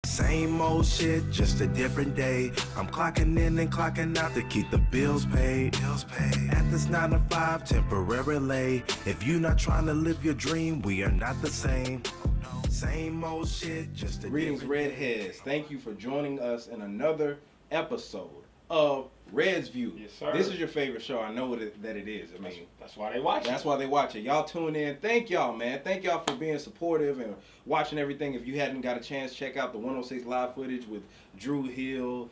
Same old shit, just a different day. I'm clocking in and clocking out to keep the bills paid. At this 9 to 5, temporarily. If you not trying to live your dream, we are not the same. Same old shit, just a Greetings, Redheads. Thank you for joining us in another episode of R3Ds View. Yes, sir. This is your favorite show. I know that it is. I mean, that's why they watch it. That's why they watch it. Y'all tune in. Thank y'all, man. Thank y'all for being supportive and watching everything. If you hadn't got a chance, check out the 106 live footage with Drew Hill,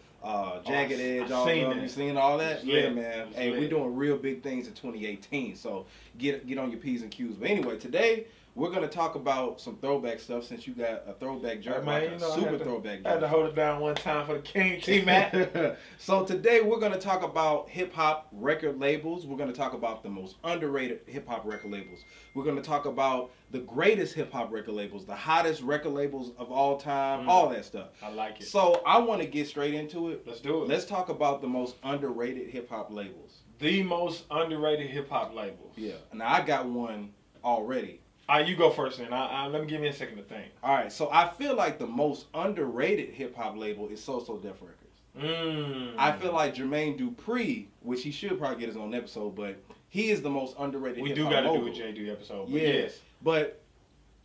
Jagged Edge. You seen all that? Yeah, man. Hey, we're doing real big things in 2018. So get on your P's and Q's. But anyway, today we're gonna talk about some throwback stuff since you got a throwback jerk, super throwback jerk. I had to hold it down one time for the King T-Mac. So today we're gonna talk about hip hop record labels. We're gonna talk about the most underrated hip hop record labels. We're gonna talk about the greatest hip hop record labels, the hottest record labels of all time, all that stuff. I like it. So I want to get straight into it. Let's do it. Let's talk about the most underrated hip hop labels. The most underrated hip hop labels. Yeah. Now I got one already. All right, you go first then. Let me give me a second to think. All right, so I feel like the most underrated hip-hop label is So Def Records. I feel like Jermaine Dupri, which he should probably get his own episode, but he is the most underrated hip-hop got to label. do a JD episode. But yes. But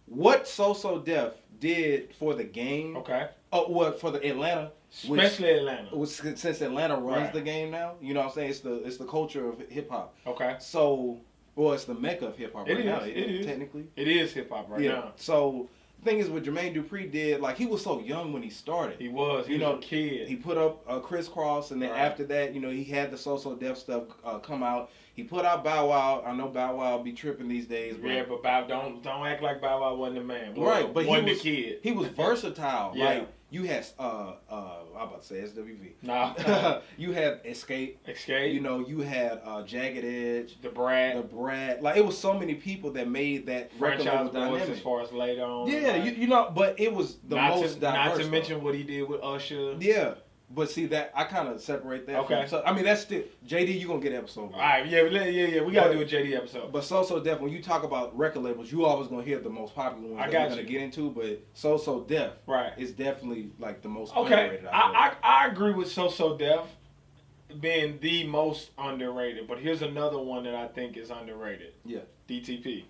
what So Def did for the game, for the Atlanta, especially Atlanta, since Atlanta runs the game now, you know what I'm saying? It's the culture of hip-hop. Okay. So... Well, it's the mecca of hip hop right now. It is technically. It is hip hop right now. So the thing is, what Jermaine Dupri did, like he was so young when he started. He was a kid. He put up Crisscross, and then after that, he had the So Def stuff come out. He put out Bow Wow. I know Bow Wow be tripping these days. But Bow don't act like Bow Wow wasn't a man. Well, right, but wasn't a kid. He was versatile. Yeah. Like you had I'm about to say SWV. Nah. You had Escape. You had Jagged Edge. The Brad. Like it was so many people that made that franchise boys as far as later on. Yeah, but it was the most diverse. Not to mention what he did with Usher. Yeah. But see that I kind of separate that. Okay. So I mean that's still JD. You gonna get an episode. All right. Yeah. We gotta do a JD episode. But So Def, when you talk about record labels, you always gonna hear the most popular ones that we're gonna get into. But So Def, is definitely like the most underrated. I agree with So Def being the most underrated. But here's another one that I think is underrated. Yeah. DTP,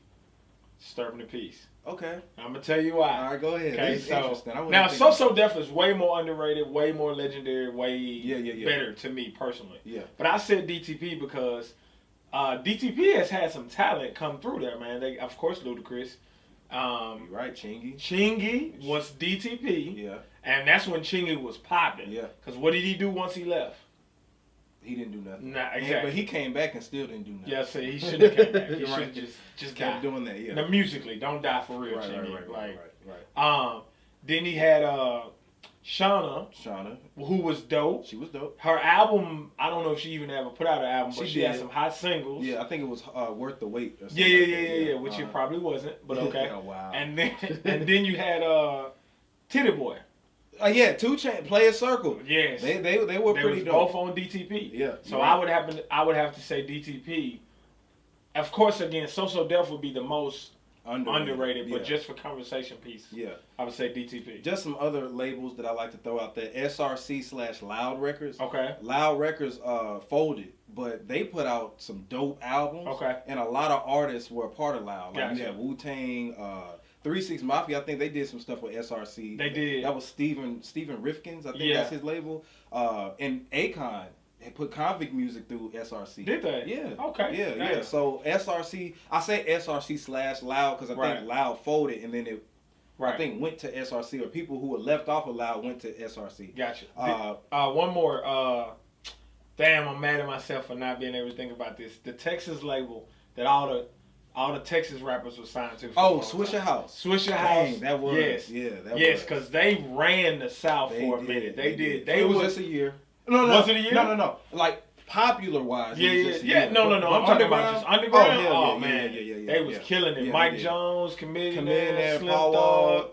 Disturbing the Peace. Okay. I'm gonna tell you why. All right, go ahead. Okay, this is interesting. Now So Def is way more underrated, way more legendary, way better to me personally. Yeah. But I said DTP because DTP has had some talent come through there, man. They, of course, Ludacris. You're right, Chingy. Chingy was DTP. Yeah. And that's when Chingy was popping. Yeah. Because what did he do once he left? He didn't do nothing. Nah, exactly. But he came back and still didn't do nothing. Yeah, see, he shouldn't have came back. He should have just kept died. doing that, yeah. Now, musically, don't die for real, Chingy. Right. Then he had Shauna, who was dope. She was dope. Her album, I don't know if she even ever put out an album, but she had some hot singles. Yeah, I think it was Worth the Wait. Or something yeah, which it probably wasn't, but okay. Oh, wow. And then you had Titty Boy. 2 Chainz, Player Circle. Yes, they were pretty dope. Both on DTP. Yeah. So I would have to say DTP. Of course, again, So Def would be the most underrated, but just for conversation piece, I would say DTP. Just some other labels that I like to throw out there: SRC/Loud Records. Okay. Loud Records folded, but they put out some dope albums. Okay. And a lot of artists were a part of Loud. Like gotcha. You had Wu-Tang. 3 6 Mafia, I think they did some stuff with SRC. They did. That was Stephen Rifkins, I think that's his label. And Akon had put Convict Music through SRC. Did they? Yeah. Okay. Yeah. So SRC, I say SRC/Loud because I think Loud folded and then it I think went to SRC, or people who were left off of Loud went to SRC. Gotcha. One more. Damn, I'm mad at myself for not being able to think about this. The Texas label that all the Texas rappers were signed to. Swisher House. Swisher House. That was. Yes. Yeah, that was. Yes, because they ran the South for a minute. They did. It was just a year. No. Was it a year? No. Like popular wise. Yeah. No. I'm talking about just underground. Oh man. Yeah. They was killing it. Mike Jones, Chameleon, Paul Wall.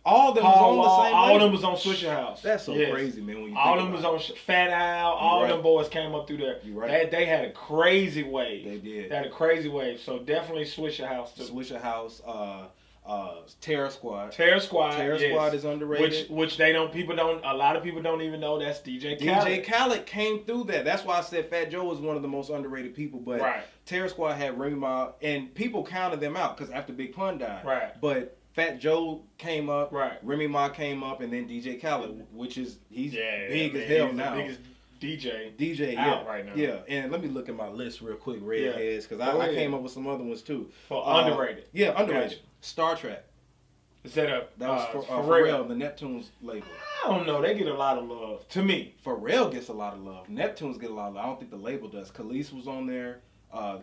All of them was on the same. All of them was on Swisher House. That's so crazy, man. When you all of them was on Fat Al. All of them boys came up through there. You right. They had a crazy wave. They did. They had a crazy wave. So definitely Swisher House too. Swisher House. Terror Squad. Terror Squad is underrated. Which a lot of people don't even know that's DJ Khaled. DJ Khaled came through that. That's why I said Fat Joe was one of the most underrated people. But Terror Squad had Remy Ma, and people counted them out because after Big Pun died. Right. But Fat Joe came up. Right. Remy Ma came up, and then DJ Khaled, which is he's big as hell now. The biggest DJ out right now. Yeah, and let me look at my list real quick, Redheads, because I came up with some other ones too. For underrated. Yeah, underrated. Gotcha. Star Trek. Is that was for Pharrell, the Neptunes label. I don't know. They get a lot of love. To me. Pharrell gets a lot of love. Neptunes get a lot of love. I don't think the label does. Khalees was on there.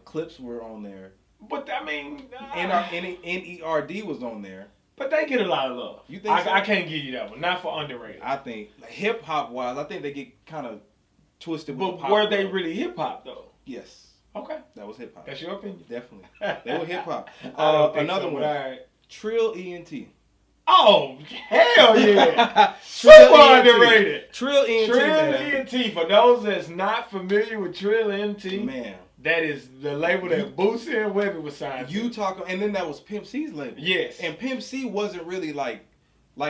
Clips were on there. But, I mean... NERD was on there. But they get a lot of love. You think so? I can't give you that one. Not for underrated. I think, hip-hop wise, I think they get kind of twisted with But were they really hip-hop, though? Yes. Okay. That was hip-hop. That's your opinion? Definitely. They were hip-hop. Another one. Right. Trill ENT. Oh, hell yeah. Super underrated. Trill ENT. Trill ENT. For those that's not familiar with Trill ENT, man, that is the label that Boosie and Webby was signed to. And then that was Pimp C's label. Yes. And Pimp C wasn't really like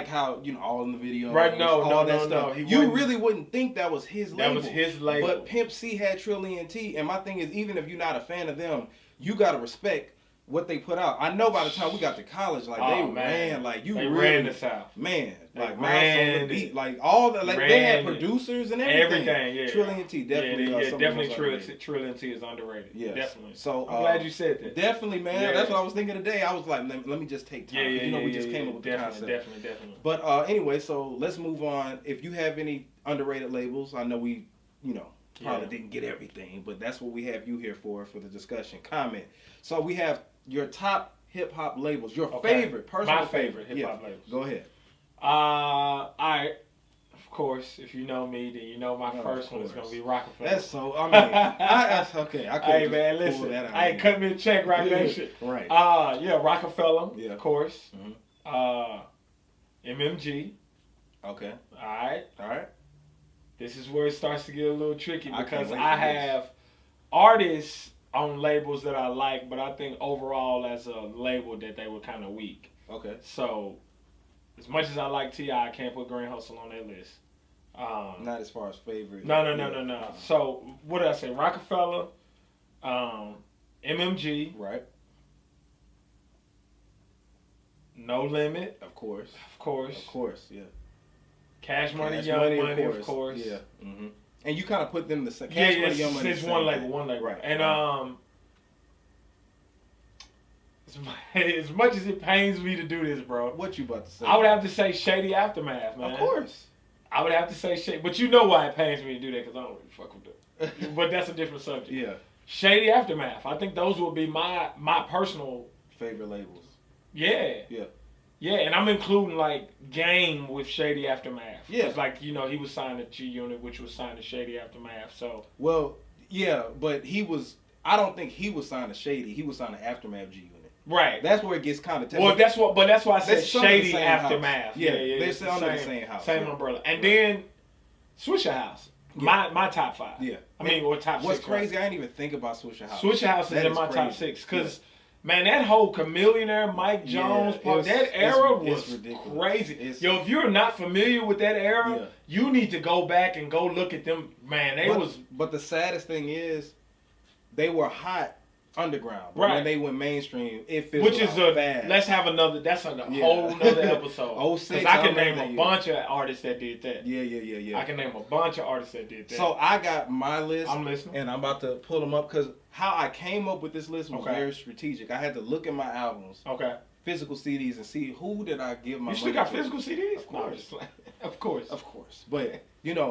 how, all in the video. Right, no. You really wouldn't think that was his label. That was his label. But Pimp C had Trill ENT, and my thing is, even if you're not a fan of them, you got to respect what they put out. I know by the time we got to college, they ran, ran the South. Man, They ran on the beat, all the, they had producers and everything. Everything, yeah. Trill ENT, definitely. Definitely Trill ENT is underrated. Yes. Definitely. So, I'm glad you said that. Definitely, man. Yeah. That's what I was thinking today. I was like, let me just take time. We just came up with the concept. Definitely. But anyway, so let's move on. If you have any underrated labels, I know we, probably didn't get everything, but that's what we have you here for the discussion. Comment. So we have your top hip-hop labels, your favorite, personal favorite hip-hop labels. Go ahead. All right. Of course, if you know me, then you know my first one is going to be Rockefeller. That's so, that's okay. I couldn't Hey, man, listen. Hey, cut me a check, right? Nation. Right. Rockefeller, of course. Mm-hmm. MMG. Okay. All right. This is where it starts to get a little tricky because I have artists on labels that I like, but I think overall as a label that they were kind of weak. Okay. So, as much as I like T.I., I can't put Grand Hustle on that list. Not as far as favorite. No. So, what did I say? Rockefeller, MMG. Right. No Limit. Of course, yeah. Cash Money, Young Money, of course. Yeah. Mm-hmm. And you kind of put them the same. Cash Money, Young Money. It's one label. Right. And as much as it pains me to do this, bro. What you about to say? I would have to say Shady Aftermath, man. Of course. I would have to say Shady, but you know why it pains me to do that because I don't really fuck with them. But that's a different subject. Yeah. Shady Aftermath. I think those will be my personal favorite labels. Yeah. Yeah. Yeah, and I'm including Game with Shady Aftermath. Yeah. Because he was signed to G Unit, which was signed to Shady Aftermath. So. Well, yeah, but I don't think he was signed to Shady. He was signed to Aftermath G Unit. Right. That's where it gets kind of technical. Well, that's why I said Shady Aftermath. Yeah, they're under the same house. Same umbrella. And then Swisher House. Yeah. My top 5. Yeah. Or top 6. What's crazy, I didn't even think about Swisher House. Swisher House is in my top 6 because. Man, that whole Chameleonaire, Mike Jones part, that era was crazy. If you're not familiar with that era, you need to go back and go look at them. Man, But the saddest thing is, they were hot underground. But when they went mainstream, it feels bad. Let's have another. That's a whole nother episode. 06, I can name a bunch of artists that did that. Yeah. I can name a bunch of artists that did that. So I got my list. I'm listening. And I'm about to pull them up because how I came up with this list was very strategic. I had to look at my albums, physical CDs, and see who did I give my money to. You still got physical CDs? Of course. Of course. Of course. But,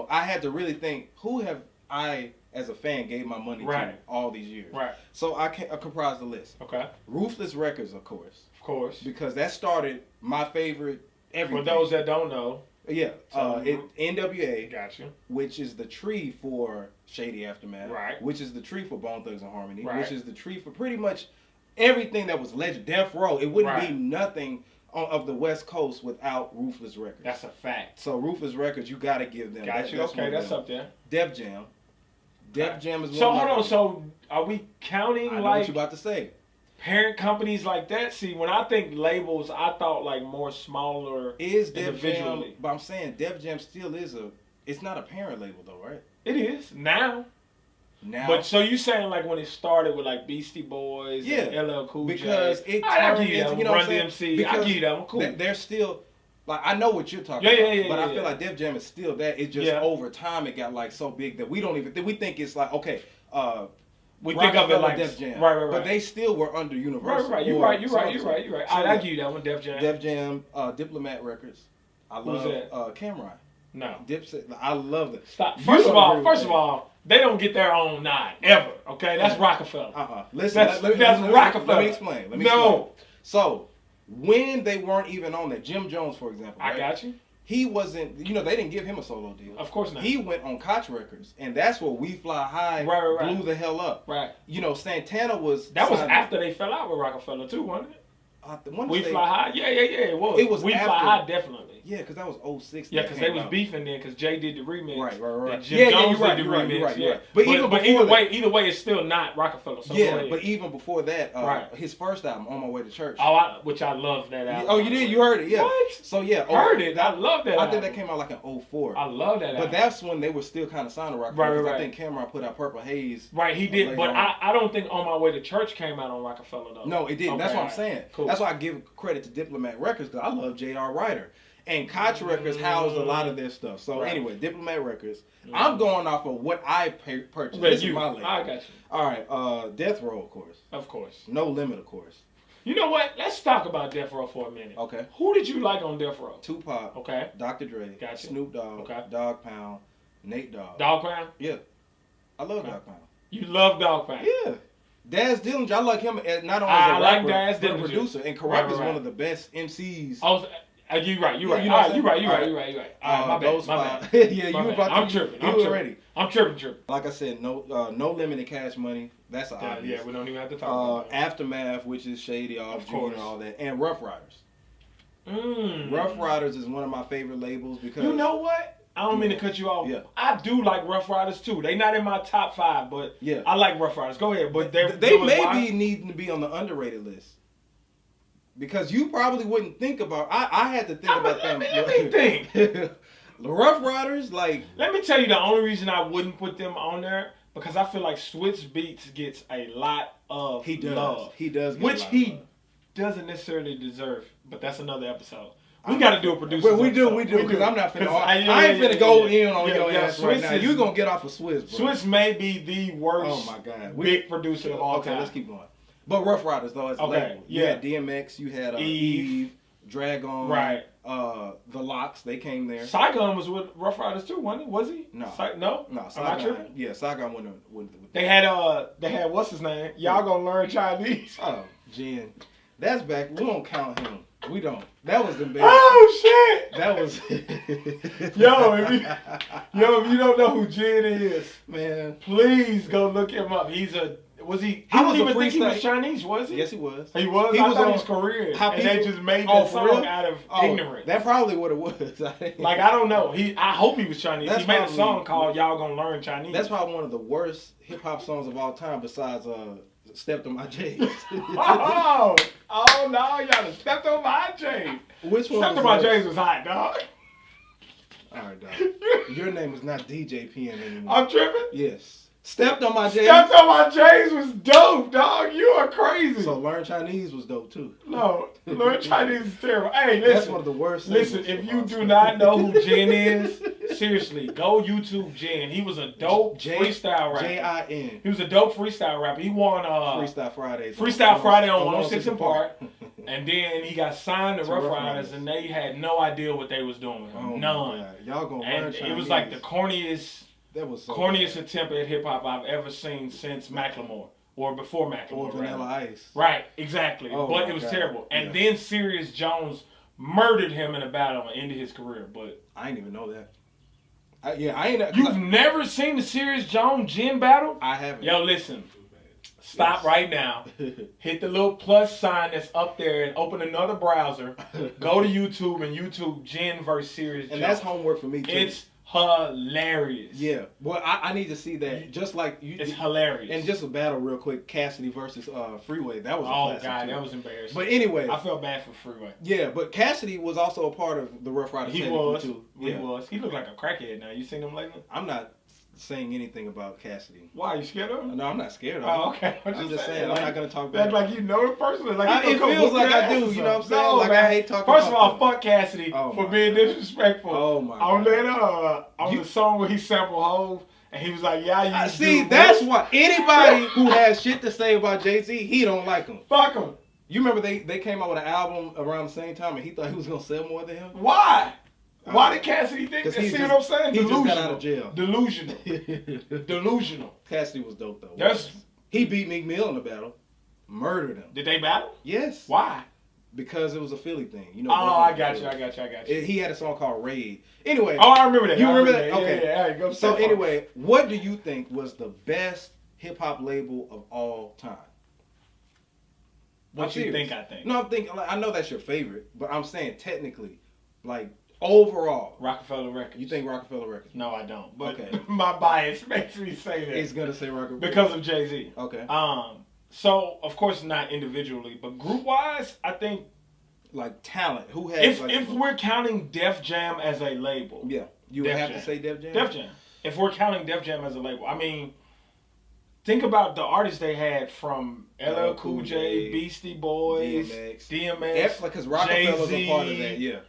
I had to really think, who have I, as a fan, gave my money to all these years? Right. So I comprised the list. Okay. Ruthless Records, of course. Of course. Because that started my favorite everything. For those that don't know. Yeah. NWA. Gotcha. Which is the tree for Shady Aftermath. Right. Which is the tree for Bone Thugs and Harmony. Right. Which is the tree for pretty much everything that was legend. Death Row. It wouldn't be nothing of the West Coast without Ruthless Records. That's a fact. So Ruthless Records, you got to give them. Gotcha. That's up there. Def Jam. Def Jam is one. So hold on. So are we counting I know what you're about to say. parent companies like that. See, when I think labels, I thought like more smaller individually. But I'm saying Def Jam still is it's not a parent label though, right? It is now. But so you saying like when it started with like Beastie Boys, and LL Cool J, because it turned into, you know, Run DMC. I give you that one. Cool. They're still like, I know what you're talking about, but I feel like Def Jam is still that. It just over time it got like so big that we don't even we think it's like okay. We think of it like Def Jam, right. But they still were under Universal. Right. You're right. I give you that one, Def Jam. Def Jam, Diplomat Records. I love Cameron. No. Dipset. I love it. Stop. First of all, they don't get their own nod ever. Okay, that's Rockefeller. Listen, that's Rockefeller. Let me explain. No. So when they weren't even on there, Jim Jones, for example. I got you. He wasn't. You know, they didn't give him a solo deal. Of course not. He went on Koch Records, and that's where We Fly High blew the hell up. Right. You know, Santana was. That was after they fell out with Rockefeller too, wasn't it? We Fly High? Yeah, it was. It was We after, Fly High, definitely. Yeah, because that was 06. Yeah, because they was beefing then, because Jay did the remix. Right. And Jim Jones did the remix. Right. But either way, it's still not Rockefeller. So but even before that, his first album, On My Way to Church. Which I love that album. Oh, you did? You heard it? Yeah. What? So yeah, heard it. I love that. I think that came out like in 04. I love that. But that's when they were still kind of signing Rockefeller. Right. I think Cameron put out Purple Haze. Right, he did. But I don't think On My Way to Church came out on Rockefeller though. No, it didn't. Okay, That's what I'm saying. Cool. That's why I give credit to Diplomat Records because I love J.R. Ryder. And Koch Records housed a lot of their stuff. So anyway, Diplomat Records. I'm going off of what I purchased. This is my label. I got you. All right, Death Row, of course. Of course. No Limit, of course. You know what? Let's talk about Death Row for a minute. Okay. Who did you like on Death Row? Tupac. Okay. Dr. Dre. Gotcha. Snoop Dogg. Okay. Dogg Pound. Nate Dogg. Dogg Pound? Yeah. I love Dogg Pound. You love Dogg Pound? Yeah. Daz Dillinger, I like him as not only as a rapper, Daz but a producer. And Corrupt is one of the best MCs. You're right. You know you're right. My bad. Yeah, you about to. I'm tripping. I'm tripping. Like I said, no Limit Cash Money. That's an obvious. Yeah, we don't even have to talk about that. Aftermath, which is Shady Off Jr. and all that, and Rough Riders. Rough Riders is one of my favorite labels because you know what? I don't mean to cut you off. Yeah. I do like Rough Riders too. They not in my top 5, but I like Rough Riders. Go ahead, but they maybe need to be on the underrated list. Because you probably wouldn't think about. I had to think about them. Let me think. The Rough Riders, like. Let me tell you the only reason I wouldn't put them on there because I feel like Switch Beats gets a lot of love. He does. Which he doesn't necessarily deserve, but that's another episode. We got to do a producer. We do. Because I'm not finna. I ain't finna go in on your ass right now. You're gonna get off of Swizz, bro. Swizz may be the worst. Oh my God. Big producer of all time. Okay, let's keep going. But Rough Riders though, as a label. You had DMX, you had Eve, Dragon, right? The Locks, they came there. Saigon was with Rough Riders too, wasn't he? Was he? No. No. Saigon. Yeah, Saigon went with They had what's his name? Y'all gonna learn Chinese? Oh, Jen. That's back. We don't count him. We don't. That was embarrassing. Oh shit! That was. if you don't know who Jin is, man, please go look him up. I don't even think he was Chinese, was he? Yes, he was. He was? I thought he was Korean. And they just made that song out of ignorance. That's probably what it was. Like, I don't know. I hope he was Chinese. He made a song called Y'all Gonna Learn Chinese. That's probably one of the worst hip-hop songs of all time besides Stepped on My J's. oh, no, y'all done stepped on my J's. Which one? Stepped on My J's was hot, dog. All right, dog. Your name is not DJ PM anymore. I'm tripping? Yes. Stepped on My J's. Stepped on My J's was dope, dog. You are crazy. So Learn Chinese was dope too. No, Learn Chinese is terrible. Hey, listen. That's one of the worst. Listen, if you do not know who Jin is, seriously, go YouTube Jin. He was a dope freestyle rapper. J-I-N. He was a dope freestyle rapper. He won Freestyle Fridays. Freestyle Friday on 106 and Park. And then he got signed to Rough Riders, and they had no idea what they was doing with him. None. Y'all gonna learn Chinese. It was like the corniest. That was so corniest attempt at hip hop I've ever seen since Macklemore or before Macklemore. Or Vanilla Ice. Right, exactly. But it was terrible. And then Serious Jones murdered him in a battle and ended his career. But I didn't even know that. I ain't. You've never seen the Serious Jones Jin battle? I haven't. Yo, listen. Stop right now. Hit the little plus sign that's up there and open another browser. Go to YouTube and YouTube Jen vs. Serious And Jones. that's homework for me too. It's hilarious. Yeah. Well, I need to see that. Just like you. It's hilarious. And just a battle real quick, Cassidy versus Freeway. That was a classic God, too. that was embarrassing. But anyway, I felt bad for Freeway. Yeah, but Cassidy was also a part of the Rough Riders. He was. Too. He was. He looked like a crackhead now. You seen him lately? I'm not saying anything about Cassidy. Why? You scared of him? No, I'm not scared of him. Oh, okay. I'm just saying, like, I'm not going to talk about it. Like you know him personally. Like it feels like I do, you know what I'm saying? No, like man. I hate talking First about of all, fuck Cassidy for being disrespectful. Oh, my on God. That, on the song where he sampled Hov, and he was like, yeah, you see, that's why anybody who has shit to say about Jay-Z, he don't like him. Fuck him. You remember they came out with an album around the same time, and he thought he was going to sell more than him? Why? Why did Cassidy think that? See what I'm saying? He just got out of jail. Delusional. Delusional. Cassidy was dope, though. He beat Meek Mill in the battle. Murdered him. Did they battle? Yes. Why? Because it was a Philly thing. You know. Oh, I got you. He had a song called Raid. Anyway. Oh, I remember that. You remember that? Okay. Yeah, go so anyway, what do you think was the best hip-hop label of all time? What you think I think? No, I'm thinking, like, I know that's your favorite, but I'm saying technically, like, overall. Rockefeller Records. You think Rockefeller Records? No, I don't. But okay. My bias makes me say that. It's going to say Rockefeller. Because of Jay-Z. Okay. So, of course, not individually, but group-wise, I think... Like, talent. Who has... If we're counting Def Jam as a label... Yeah. You would have to say Def Jam? Def Jam. If we're counting Def Jam as a label. I mean... Think about the artists they had from LL Cool J, Beastie Boys, DMX. That's like because Rockefeller's a part of that, yeah.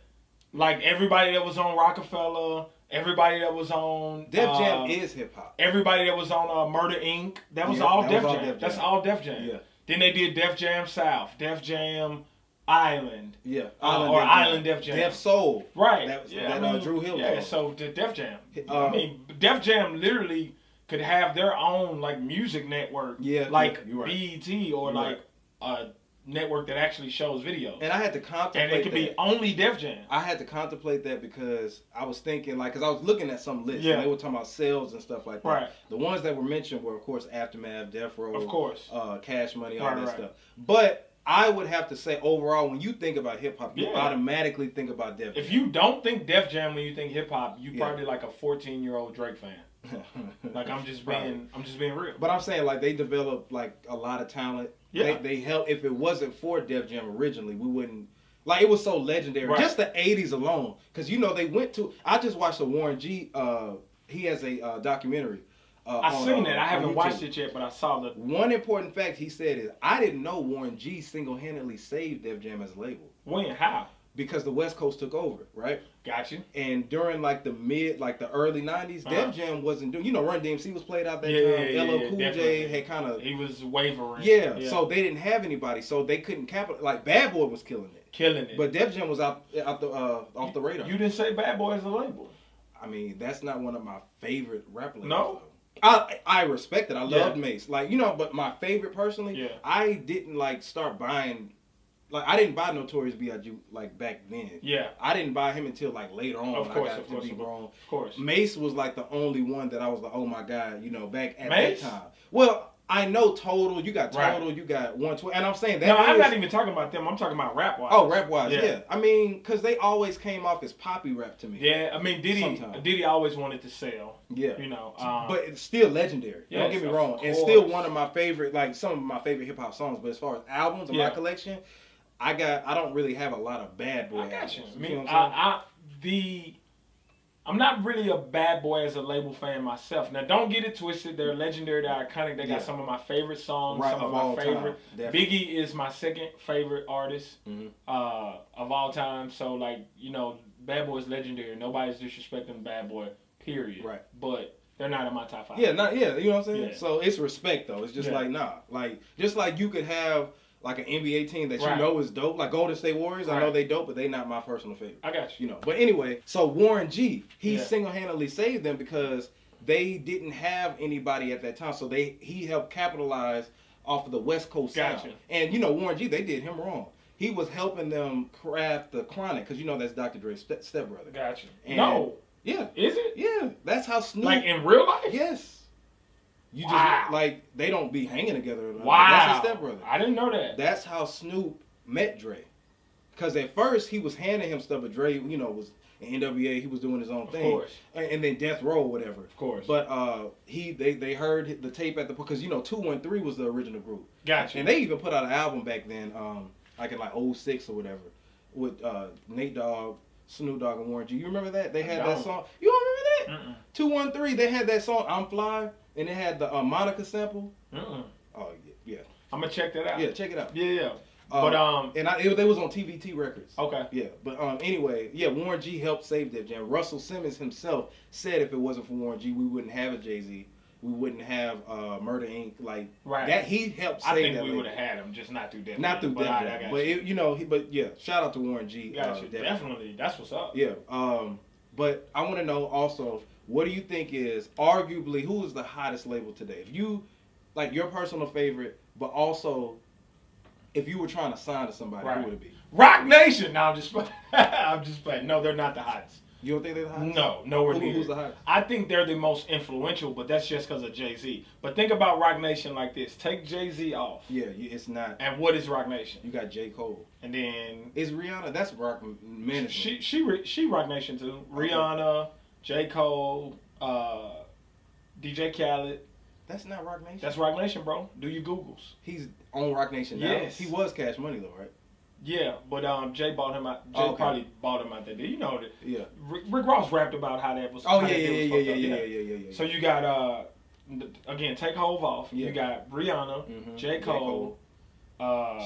Like everybody that was on Rockefeller, everybody that was on Def Jam is hip hop. Everybody that was on Murder Inc. That was all Def Jam. That's all Def Jam. Yeah. Then they did Def Jam South, Def Jam Island. Yeah. Island Def Jam. Def Soul. Right. That Drew Hill. Yeah. So the Def Jam. I mean, Def Jam literally could have their own like music network, like BET or like a network that actually shows videos. And I had to contemplate and it could be only Def Jam. I had to contemplate that because I was thinking, like, because I was looking at some lists and they were talking about sales and stuff like that. Right. The ones that were mentioned were, of course, Aftermath, Death Row, of course, Cash Money, all that stuff. But I would have to say, overall, when you think about hip hop, you automatically think about Def Jam. If you don't think Def Jam when you think hip hop, you probably like a 14-year-old Drake fan. Like I'm just being real. But I'm saying like they developed like a lot of talent. Yeah. They helped. If it wasn't for Def Jam originally, we wouldn't. Like it was so legendary. Right. Just the '80s alone, because you know they went to. I just watched the Warren G. He has a documentary. I've seen it. I haven't watched it yet, but I saw the. One important fact he said is I didn't know Warren G. single-handedly saved Def Jam as a label. When? How? Because the West Coast took over, right? Got you. And during like the early 90s, Def Jam wasn't doing, Run DMC was played out that time. LL Cool J had kind of... He was wavering. Yeah, so they didn't have anybody, so they couldn't capitalize. Like Bad Boy was killing it. But Def Jam was off the radar. You didn't say Bad Boy as a label. I mean, that's not one of my favorite rap labels. No? I respect it. I loved Mace. Like, but my favorite personally, I didn't like start buying... Like, I didn't buy Notorious B.I.G. like back then. Yeah. I didn't buy him until like later on. Of course, I got to be wrong. Of course. Mace was like the only one that I was like, oh my God, back at Mace? that time. Well, I know Total, you got Total, you got 112, and I'm saying that. No, I'm not even talking about them. I'm talking about rap-wise. Oh, rap-wise, yeah. I mean, because they always came off as poppy rap to me. Yeah, I mean, Diddy always wanted to sell. Yeah. But it's still legendary. Yes, don't get me wrong. It's still one of my favorite, like some of my favorite hip-hop songs, but as far as albums in my collection, I don't really have a lot of Bad Boy albums. I mean, I'm not really a Bad Boy as a label fan myself. Now, don't get it twisted. They're legendary. They're iconic. They got some of my favorite songs. Some of my favorite. Biggie is my second favorite artist of all time. So, like, Bad Boy is legendary. Nobody's disrespecting Bad Boy, period. Right. But they're not in my top 5. Yeah, you know what I'm saying? Yeah. So, it's respect, though. It's just like, nah. Like, just like you could have... like an NBA team that you know is dope, like Golden State Warriors. I know they dope, but they not my personal favorite. I got you. But anyway, so Warren G, he single-handedly saved them because they didn't have anybody at that time. So he helped capitalize off of the West Coast sound. And Warren G, they did him wrong. He was helping them craft the Chronic because that's Dr. Dre's stepbrother. Gotcha. And no. Yeah. Is it? Yeah. That's how Snoop. Like in real life? Yes. You just like they don't be hanging together. Wow, that's his stepbrother. I didn't know that. That's how Snoop met Dre. Because at first he was handing him stuff, but Dre, was in NWA. He was doing his own thing. Of course. And then Death Row, whatever. Of course. But they heard the tape at the because 213 was the original group. Gotcha. And they even put out an album back then, like in like 06 or whatever, with Nate Dogg, Snoop Dogg, and Warren G. You remember that? They had that song. You don't remember that? 213. They had that song "I'm Fly," and it had the Monica sample. Oh yeah. I'm gonna check that out. Yeah, check it out. Yeah. But they was on TVT Records. Okay. Yeah, but anyway, Warren G helped save that jam. Russell Simmons himself said if it wasn't for Warren G, we wouldn't have a Jay-Z. We wouldn't have Murder Inc. Like that. He helped save that. I think we would have had him, just not through Death. Not through Death. But shout out to Warren G. Gotcha. Definitely. That's what's up. Yeah. But I want to know also, what do you think is arguably who is the hottest label today? If you like your personal favorite, but also if you were trying to sign to somebody, who would it be? Rock Nation. No, I'm just playing. No, they're not the hottest. You don't think they're the hottest? No, nowhere near. Who's the hottest? I think they're the most influential, but that's just because of Jay-Z. But think about Rock Nation like this. Take Jay-Z off. Yeah, it's not. And what is Rock Nation? You got J. Cole. And then... Is Rihanna? That's Rock Management. She Rock Nation too. Okay. Rihanna, J. Cole, DJ Khaled. That's not Rock Nation. That's Rock Nation, bro. Do your Googles. He's on Rock Nation now. Yes. He was Cash Money though, right? Yeah, but Jay bought him out. Jay probably bought him out that day. You know that. Yeah. Rick Ross rapped about how that was. Oh yeah. So you got again, take Hove off. Yeah. You got Rihanna, J. Cole.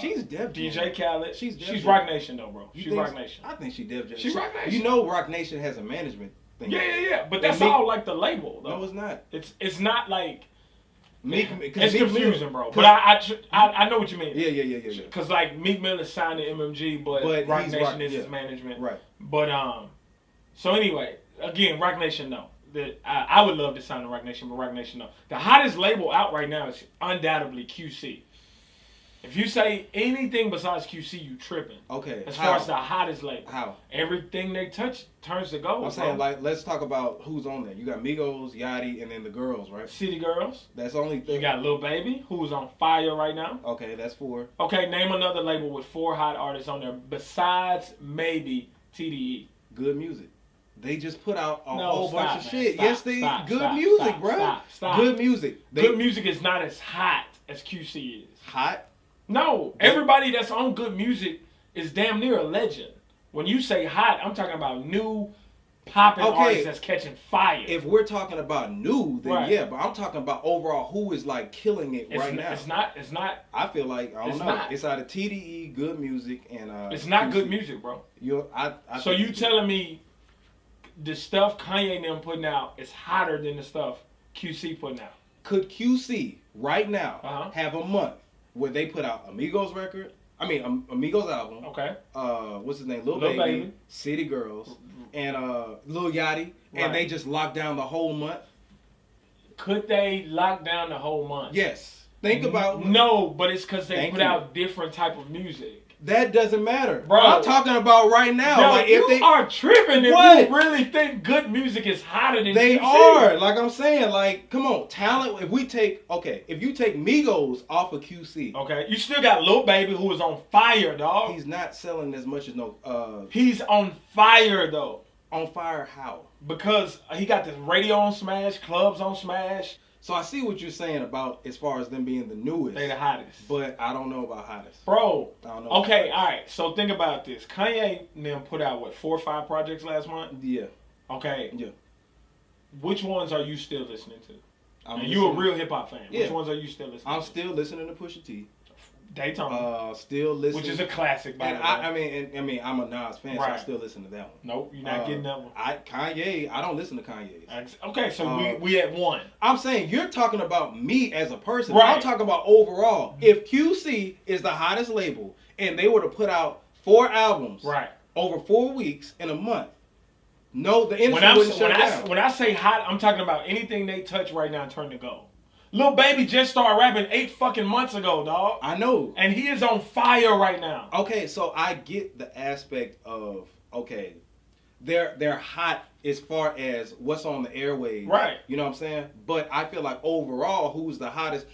She's Def Jam. DJ Khaled. She's Jam. Rock Nation though, bro. She's Rock Nation. I think she Def Jam. She's Rock Nation. You know, Rock Nation has a management thing. Yeah. But that's all like the label though. No, it's not. It's not like. It's confusing, bro. But I know what you mean. Yeah. Because like Meek Mill is signed to MMG, but Rock Nation is his management. Right. But so anyway, again, Rock Nation no. I would love to sign to Rock Nation, but Rock Nation no. The hottest label out right now is undoubtedly QC. If you say anything besides QC, you tripping. Okay. As far as the hottest label. How? Everything they touch turns to gold. I'm saying, like, let's talk about who's on there. You got Migos, Yachty, and then the girls, right? City Girls. That's only thing. You got Lil Baby, who's on fire right now. Okay, that's 4. Okay, name another label with 4 hot artists on there besides maybe TDE. Good Music. They just put out a whole bunch of shit. Stop, yes, they good music, bro. Stop. Good music. Good music is not as hot as QC is. Hot? No, everybody that's on Good Music is damn near a legend. When you say hot, I'm talking about new popping artists that's catching fire. If we're talking about new, then yeah, but I'm talking about overall who is like killing it right now. It's not. I feel like I don't know. It's out of TDE, Good Music, and it's not QC. Good music, bro. So you telling me the stuff Kanye and them putting out is hotter than the stuff QC putting out? Could QC right now have a month where they put out Amigos record? I mean, Amigos album. Okay. What's his name? Lil Baby, City Girls, and Lil Yachty, and they just locked down the whole month. Could they lock down the whole month? Yes. Think about. No, but it's because they put out different type of music. That doesn't matter, bro. I'm talking about right now. Yo, like if you are tripping if you really think good music is hotter than they QC. are. Like I'm saying, like come on, talent. If you take Migos off of QC, okay, you still got Lil Baby who is on fire, dog. He's not selling as much as He's on fire though. On fire how? Because he got this radio on Smash, clubs on Smash. So I see what you're saying about as far as them being the newest. They the hottest. But I don't know about hottest. Bro. I don't know. Okay, all right. So think about this. Kanye and them put out, 4 or 5 projects last month? Yeah. Okay. Yeah. Which ones are you still listening to? And you a real hip-hop fan. Yeah. Which ones are you still listening to? I'm still listening to Pusha T. Daytona. Still listening. Which is a classic, by the way. I mean, I'm a Nas fan, so I still listen to that one. Nope, you're not getting that one. Kanye, I don't listen to Kanye's. Okay, so we at 1. I'm saying you're talking about me as a person. Right. I'm talking about overall. If QC is the hottest label and they were to put out 4 albums over 4 weeks in a month, no, the industry wouldn't shut down. When I say hot, I'm talking about anything they touch right now turn to gold. Lil Baby just started rapping 8 fucking months ago, dog. I know. And he is on fire right now. Okay, so I get the aspect of, they're hot as far as what's on the airwaves. Right. You know what I'm saying? But I feel like overall, who's the hottest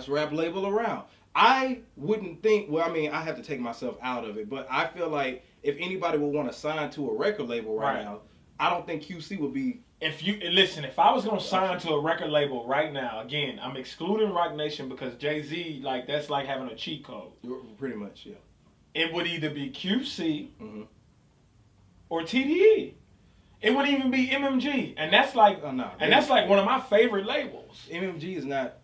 rap label around? I wouldn't think, well, I mean, I have to take myself out of it, but I feel like if anybody would want to sign to a record label right now, I don't think QC would be. If I was gonna sign to a record label right now, again, I'm excluding Roc Nation because Jay-Z, like, that's like having a cheat code. Pretty much, yeah. It would either be QC or TDE. It wouldn't even be MMG, and that's like, that's like one of my favorite labels. MMG is not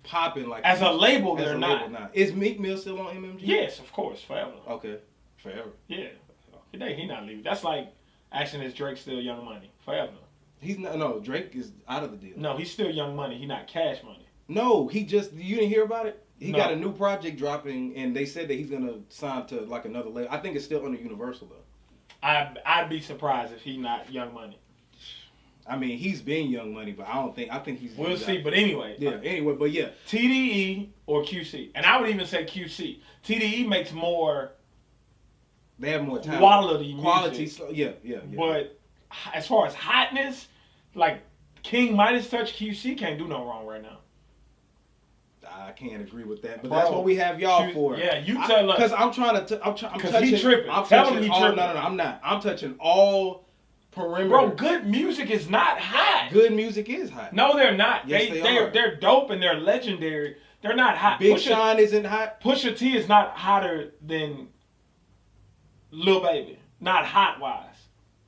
popping like as a label. They're not. Is Meek Mill still on MMG? Yes, of course, forever. Okay, forever. Yeah, he not leaving. That's like asking is Drake still Young Money? Forever. He's not. No, Drake is out of the deal. No, he's still Young Money. He not Cash Money. No, you didn't hear about it? He got a new project dropping, and they said that he's gonna sign to like another label. I think it's still under Universal though. I'd be surprised if he not Young Money. I mean, he's been Young Money, but I think he's. We'll see, but anyway. Yeah. Anyway, but yeah. TDE or QC, and I would even say QC. TDE makes more. They have more time. Quality. Yeah. But as far as hotness, like King Midas Touch, QC can't do no wrong right now. I can't agree with that, but that's what we have y'all for. Yeah, you tell us. Because I'm touching. Because he tripping. Tell him he tripping. No, I'm not. I'm touching all perimeter. Bro, good music is not hot. Good music is hot. No, they're not. Yes, they're dope and they're legendary. They're not hot. Big Sean isn't hot. Pusha T is not hotter than Lil Baby. Not hot wise.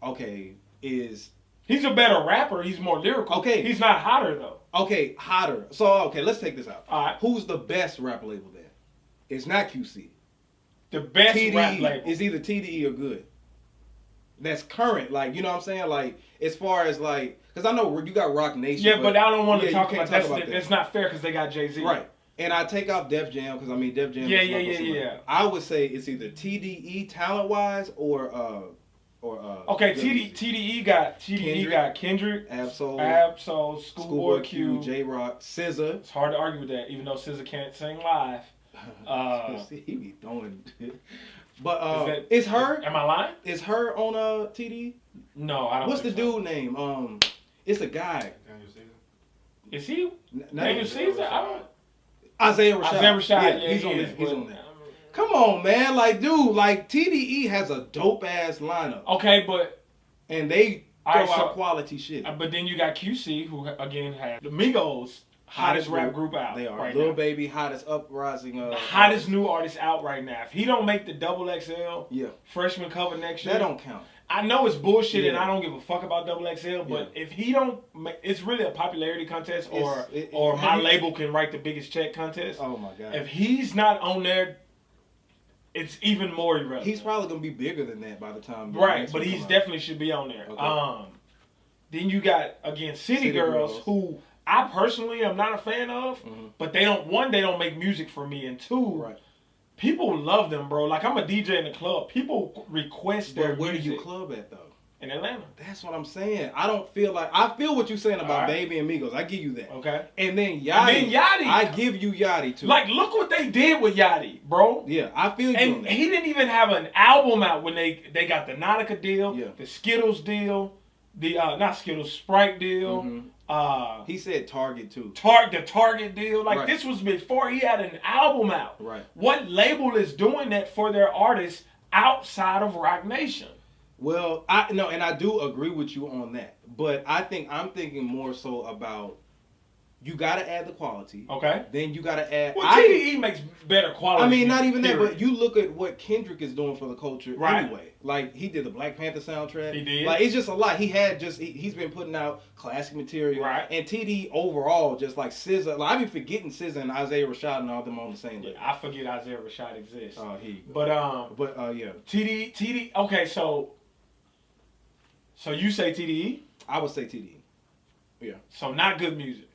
Okay, he's a better rapper. He's more lyrical. Okay. He's not hotter though. Okay, hotter. So, let's take this out. All right. Who's the best rap label then? It's not QC. The best TDE rap label is either TDE or Good. That's current, like, you know what I'm saying? Like, as far as like, because I know you got Roc Nation. Yeah, but I don't want to talk about that. That's not fair because they got Jay-Z. Right. And I take out Def Jam because I mean Def Jam. Yeah. I would say it's either TDE talent wise or okay, TDE got Kendrick, Absol, Schoolboy Q, Jay-R3, SZA. It's hard to argue with that, even though SZA can't sing live. He be throwing. But is her? Am I lying? Is her on TDE? No, I don't. What's the dude name? It's a guy. Is he? Daniel Caesar? I don't. Isaiah Rashad. Yeah, he's on there. He's on there. Come on, man. Like, dude, like, TDE has a dope-ass lineup. Okay, but... And they throw out quality shit. But then you got QC, who, again, had the Migos, hottest rap group out. They are. Right Lil now. Baby, hottest uprising. Hottest new artist out right now. If he don't make the XXL freshman cover next year... That don't count. I know it's bullshit and I don't give a fuck about XXL, but if he don't... It's really a popularity contest or my label can write the biggest check contest. Oh, my God. If he's not on there... It's even more irrelevant. He's probably gonna be bigger than that by the time. Right, but he's definitely should be on there. Okay. Then you got again City Girls, who I personally am not a fan of, but they don't make music for me, and two, people love them, bro. Like I'm a DJ in the club, people request their music. Where do you club at though? In Atlanta. That's what I'm saying. I don't feel like I feel what you're saying about Baby and Migos. I give you that. Okay. And then Yachty. I give you Yachty too. Like, look what they did with Yachty, bro. Yeah, I feel you. And he didn't even have an album out when they got the Nautica deal, the Skittles deal, the not Skittles, Sprite deal. He said Target too. The Target deal. Like this was before he had an album out. Right. What label is doing that for their artists outside of Roc Nation? Well, I do agree with you on that. But I'm thinking more so about you got to add the quality. Okay. Then you got to add. Well, TDE makes better quality. I mean, not even that, but you look at what Kendrick is doing for the culture anyway. Like he did the Black Panther soundtrack. He did. Like it's just a lot. He's been putting out classic material. Right. And TDE overall, just like SZA. Like I be forgetting SZA and Isaiah Rashad and all them on the same level. I forget Isaiah Rashad exists. Oh, he. But yeah. TDE. Okay, so you say TDE? I would say TDE. Yeah. So not good music.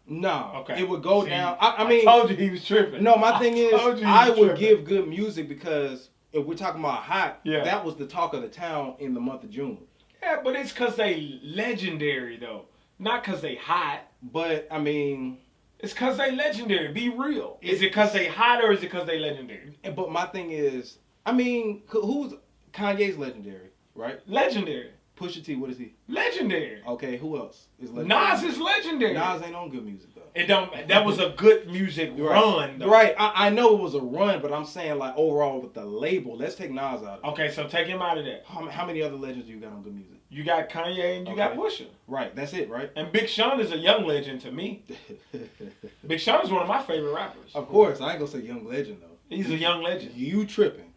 No. Okay. It would go down. I mean, I told you he was tripping. No, my thing is, I would give good music because if we're talking about hot, that was the talk of the town in the month of June. Yeah, but it's because they legendary though, not because they hot. But I mean, it's because they legendary. Be real. Is it because they hot or is it because they legendary? But my thing is, I mean, Kanye's legendary, right? Legendary. Pusha T, what is he? Legendary. Okay, who else is legendary? Nas is legendary. Nas ain't on good music though. It don't. That was a good music run. Though. Right. I know it was a run, but I'm saying like overall with the label. Let's take Nas out of it. Okay, so take him out of that. How many other legends do you got on good music? You got Kanye and you got Pusha. Right. That's it. Right. And Big Sean is a young legend to me. Big Sean is one of my favorite rappers. Of course, I ain't gonna say young legend though. He's a young legend. You tripping?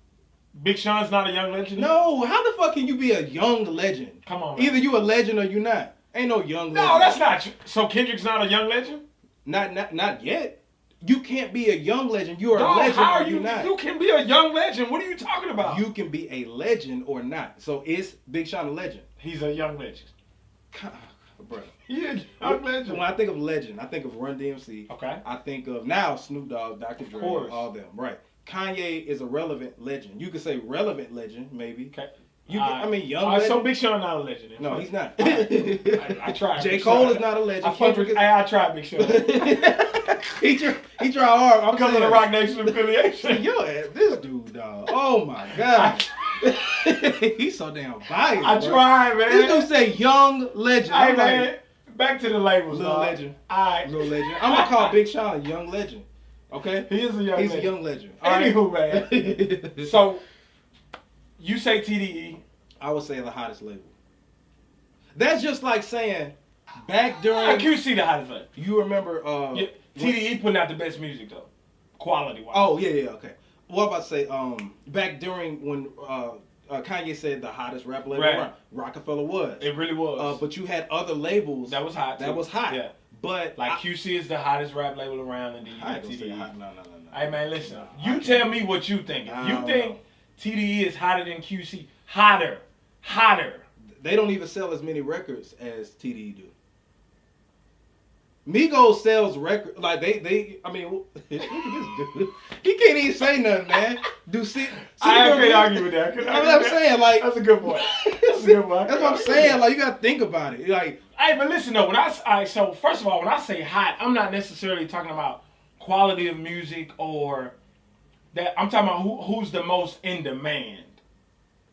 Big Sean's not a young legend? No, how the fuck can you be a young legend? Come on, man. Either you a legend or you not. Ain't no young legend. No, that's not true. So Kendrick's not a young legend? Not yet. You can't be a young legend. You are a legend or you not. You can be a young legend. What are you talking about? You can be a legend or not. So is Big Sean a legend? He's a young legend. Bro. He's a young legend. When I think of legend, I think of Run DMC. Okay. I think of now Snoop Dogg, Dr. Dre, all them. Right. Kanye is a relevant legend. You could say relevant legend, maybe. Okay. I mean, young legend. So Big Sean not a legend. No, he's not. I tried. J. Cole is not a legend. I tried Big Sean. he tried hard. I'm because of the Rock Nation affiliation. Yo, this dude, dog. Oh my God. He's so damn biased. I tried, man. This dude say young legend. Hey, man. Back to the labels, Little legend. All right. Little legend. I'm going to call Big Sean a young legend. Okay? He is a young legend. He's a young legend. Anywho, man. So, you say TDE. I would say the hottest label. That's just like saying back during... QC the hottest label. You remember... TDE putting out the best music, though. Quality-wise. Oh, yeah, okay. What about to say, back during when Kanye said the hottest rap label around, Rockefeller was. It really was. But you had other labels... That was hot, That was hot. Yeah. But like QC is the hottest rap label around, and then you got TDE. No. Hey man, listen. You tell me what you think. If you think TDE is hotter than QC, hotter. They don't even sell as many records as TDE do. Migos sells records like they. I mean, look at this dude. He can't even say nothing, man. I can't argue with that. I'm saying like that's a good point. That's a good point. That's what I'm saying. Like you gotta think about it. Like, hey, but listen though. So first of all, when I say hot, I'm not necessarily talking about quality of music or that. I'm talking about who's the most in demand.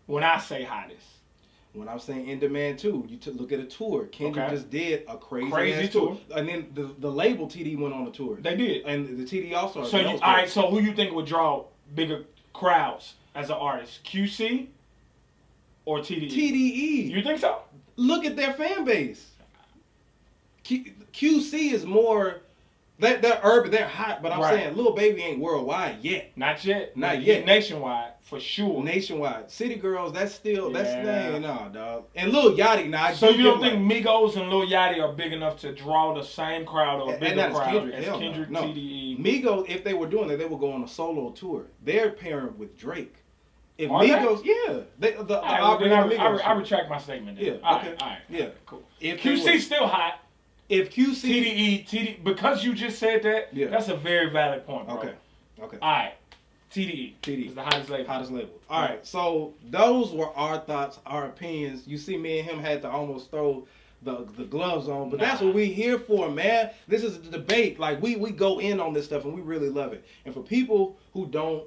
When I say hottest. When I'm saying in demand too, you look at a tour. Kendrick just did a crazy tour. And then the label TDE went on a tour. They did. And the TDE also. So all right, so who you think would draw bigger crowds as an artist? QC or TDE? TDE. You think so? Look at their fan base. QC is more... They're urban, they're hot, but I'm saying Lil Baby ain't worldwide yet. Not yet. Not yet. Nationwide, for sure. Nationwide. City Girls, that's nah, dog. And Lil Yachty, nah. So you don't think Migos and Lil Yachty are big enough to draw the same crowd or a bigger crowd as Kendrick, no. TDE? Migos, if they were doing that, they would go on a solo tour. They're pairing with Drake. If are Migos, they? Yeah. I retract my statement then. Yeah, okay. All right. Yeah. Cool. If QC's still hot. If QC... TDE, because you just said that, that's a very valid point, bro. Okay. All right. TDE is the hottest label. All right. So those were our thoughts, our opinions. You see, me and him had to almost throw the gloves on, but that's what we here for, man. This is a debate. Like we go in on this stuff and we really love it. And for people who don't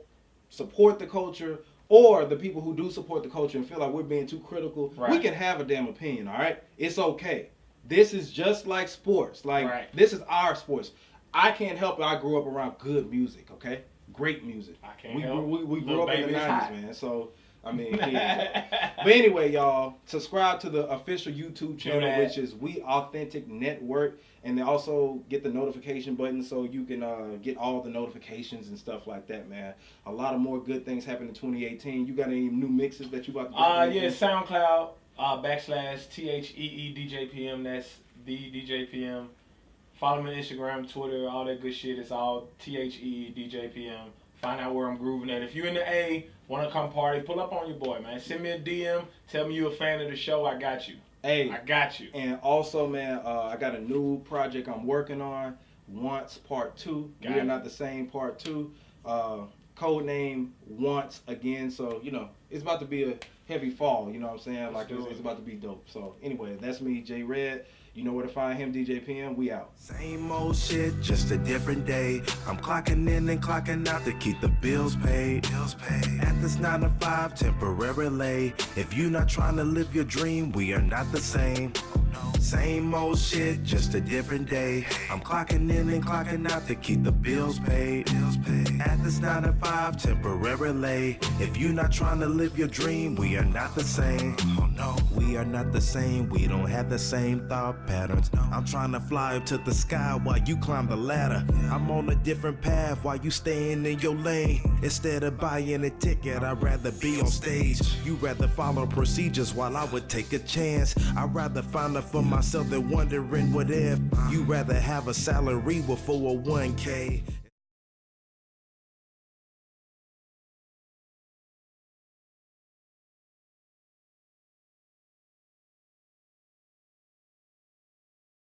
support the culture, or the people who do support the culture and feel like we're being too critical, we can have a damn opinion. All right. It's okay. This is just like sports. Like, this is our sports. I can't help it. I grew up around good music, okay? Great music. I can't help it. We grew up in the 90s, man. So, I mean, but anyway, y'all, subscribe to the official YouTube channel, which is We Authentic Network. And then also get the notification button so you can get all the notifications and stuff like that, man. A lot of more good things happen in 2018. You got any new mixes that you about to do? Yeah, SoundCloud. /THEE DJ PM. That's the DJ PM. Follow me on Instagram, Twitter, all that good shit. It's all THEE DJ PM. Find out where I'm grooving at. If you're in the A, want to come party, pull up on your boy, man. Send me a DM. Tell me you're a fan of the show. I got you. Hey, I got you. And also, man, I got a new project I'm working on. Once Part 2. We Are Not the Same Part 2. code name once again. So, you know, it's about to be a heavy fall, you know what I'm saying? Like, it's about to be dope. So, anyway, that's me, Jay-R3D. You know where to find him, DJ PM. We out. Same old shit, just a different day. I'm clocking in and clocking out to keep the bills paid. At this 9 to 5, temporarily. If you not trying to live your dream, we are not the same. Same old shit, just a different day. I'm clocking in and clocking out to keep the bills paid. At this 9 to 5, temporarily. If you not trying to live your dream, we are not the same. Oh no, we are not the same. We don't have the same thought patterns. I'm trying to fly up to the sky while you climb the ladder. I'm on a different path while you staying in your lane. Instead of buying a ticket, I'd rather be on stage. You rather follow procedures while I would take a chance. I'd rather find a for myself than wondering what if. You rather have a salary with 401k.